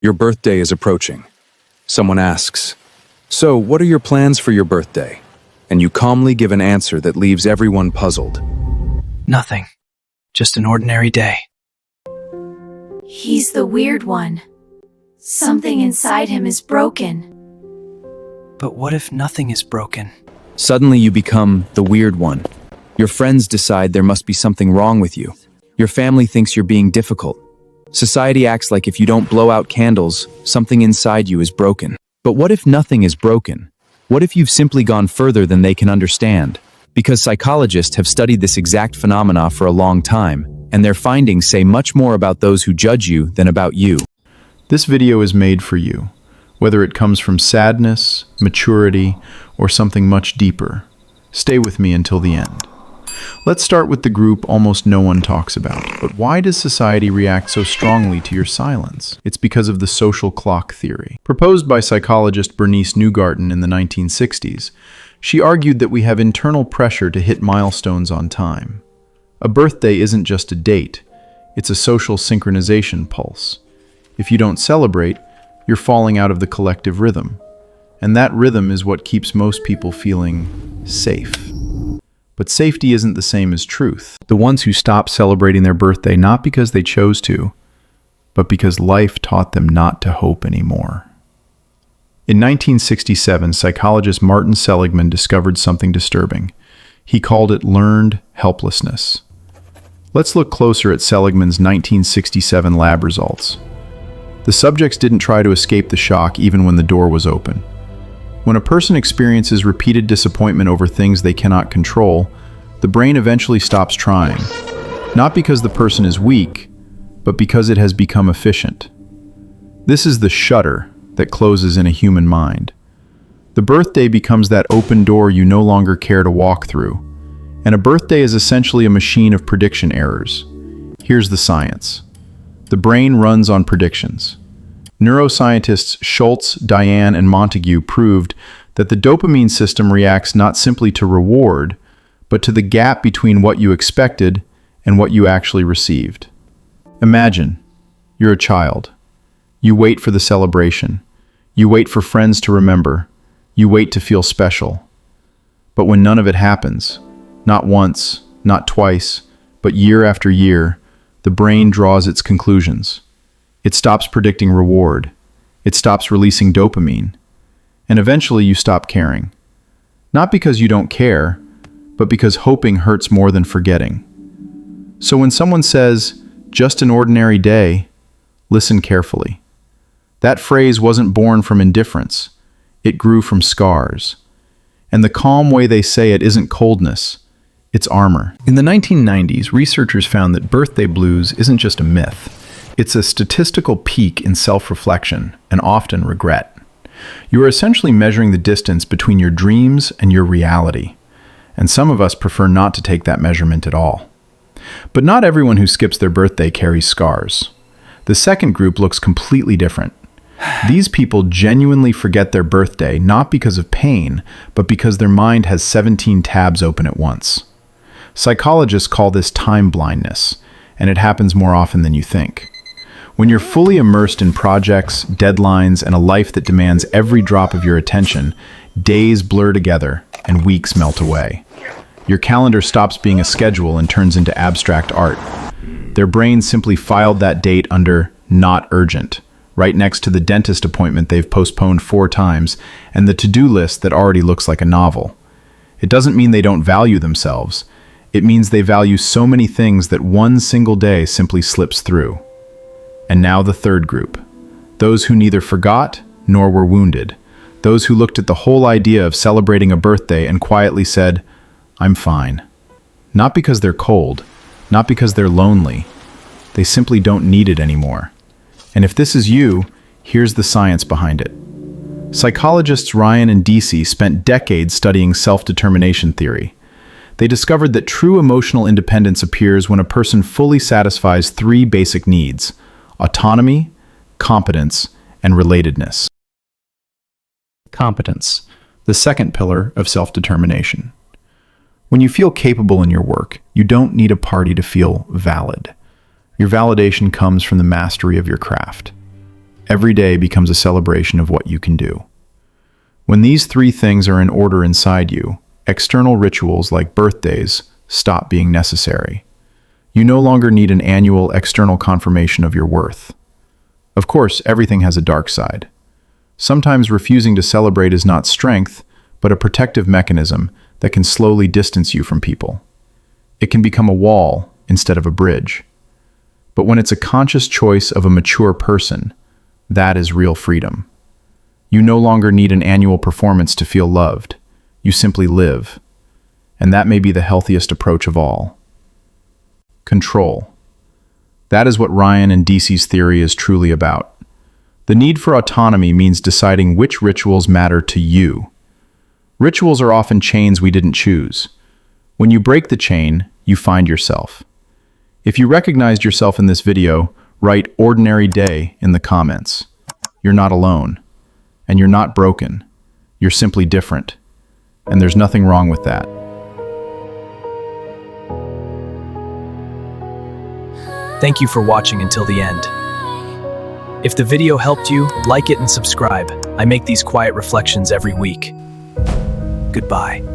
Your birthday is approaching. Someone asks, "So, what are your plans for your birthday?" And you calmly give an answer that leaves everyone puzzled. Nothing. Just an ordinary day. He's the weird one. Something inside him is broken. But what if nothing is broken? Suddenly you become the weird one. Your friends decide there must be something wrong with you. Your family thinks you're being difficult. Society acts like if you don't blow out candles, something inside you is broken. But what if nothing is broken? What if you've simply gone further than they can understand? Because psychologists have studied this exact phenomena for a long time, and their findings say much more about those who judge you than about you. This video is made for you, whether it comes from sadness, maturity, or something much deeper. Stay with me until the end. Let's start with the group almost no one talks about. But why does society react so strongly to your silence? It's because of the social clock theory. Proposed by psychologist Bernice Newgarten in the 1960s, she argued that we have internal pressure to hit milestones on time. A birthday isn't just a date, it's a social synchronization pulse. If you don't celebrate, you're falling out of the collective rhythm. And that rhythm is what keeps most people feeling safe. But safety isn't the same as truth. The ones who stop celebrating their birthday not because they chose to, but because life taught them not to hope anymore. In 1967, psychologist Martin Seligman discovered something disturbing. He called it learned helplessness. Let's look closer at Seligman's 1967 lab results. The subjects didn't try to escape the shock even when the door was open. When a person experiences repeated disappointment over things they cannot control, the brain eventually stops trying. Not because the person is weak, but because it has become efficient. This is the shutter that closes in a human mind. The birthday becomes that open door you no longer care to walk through. And a birthday is essentially a machine of prediction errors. Here's the science. The brain runs on predictions. Neuroscientists Schultz, Diane, and Montague proved that the dopamine system reacts not simply to reward, but to the gap between what you expected and what you actually received. Imagine, you're a child. You wait for the celebration. You wait for friends to remember. You wait to feel special. But when none of it happens, not once, not twice, but year after year, the brain draws its conclusions. It stops predicting reward. It stops releasing dopamine. And eventually you stop caring. Not because you don't care, but because hoping hurts more than forgetting. So when someone says, "just an ordinary day," listen carefully. That phrase wasn't born from indifference. It grew from scars. And the calm way they say it isn't coldness, it's armor. In the 1990s, researchers found that birthday blues isn't just a myth. It's a statistical peak in self-reflection and often regret. You are essentially measuring the distance between your dreams and your reality. And some of us prefer not to take that measurement at all. But not everyone who skips their birthday carries scars. The second group looks completely different. These people genuinely forget their birthday not because of pain, but because their mind has 17 tabs open at once. Psychologists call this time blindness, and it happens more often than you think. When you're fully immersed in projects, deadlines, and a life that demands every drop of your attention, days blur together and weeks melt away. Your calendar stops being a schedule and turns into abstract art. Their brain simply filed that date under "not urgent," right next to the dentist appointment they've postponed 4 times and the to-do list that already looks like a novel. It doesn't mean they don't value themselves. It means they value so many things that one single day simply slips through. And now the third group. Those who neither forgot nor were wounded. Those who looked at the whole idea of celebrating a birthday and quietly said, "I'm fine." Not because they're cold, not because they're lonely. They simply don't need it anymore. And if this is you, here's the science behind it. Psychologists Ryan and Deasy spent decades studying self-determination theory. They discovered that true emotional independence appears when a person fully satisfies 3 basic needs: autonomy, competence, and relatedness. Competence, the second pillar of self-determination. When you feel capable in your work, you don't need a party to feel valid. Your validation comes from the mastery of your craft. Every day becomes a celebration of what you can do. When these three things are in order inside you, external rituals like birthdays stop being necessary. You no longer need an annual external confirmation of your worth. Of course, everything has a dark side. Sometimes refusing to celebrate is not strength, but a protective mechanism that can slowly distance you from people. It can become a wall instead of a bridge. But when it's a conscious choice of a mature person, that is real freedom. You no longer need an annual performance to feel loved. You simply live. And that may be the healthiest approach of all. Control. That is what Ryan and Dece's theory is truly about. The need for autonomy means deciding which rituals matter to you. Rituals are often chains we didn't choose. When you break the chain, you find yourself. If you recognized yourself in this video, write "ordinary day" in the comments. You're not alone. And you're not broken. You're simply different. And there's nothing wrong with that. Thank you for watching until the end. If the video helped you, like it and subscribe. I make these quiet reflections every week. Goodbye.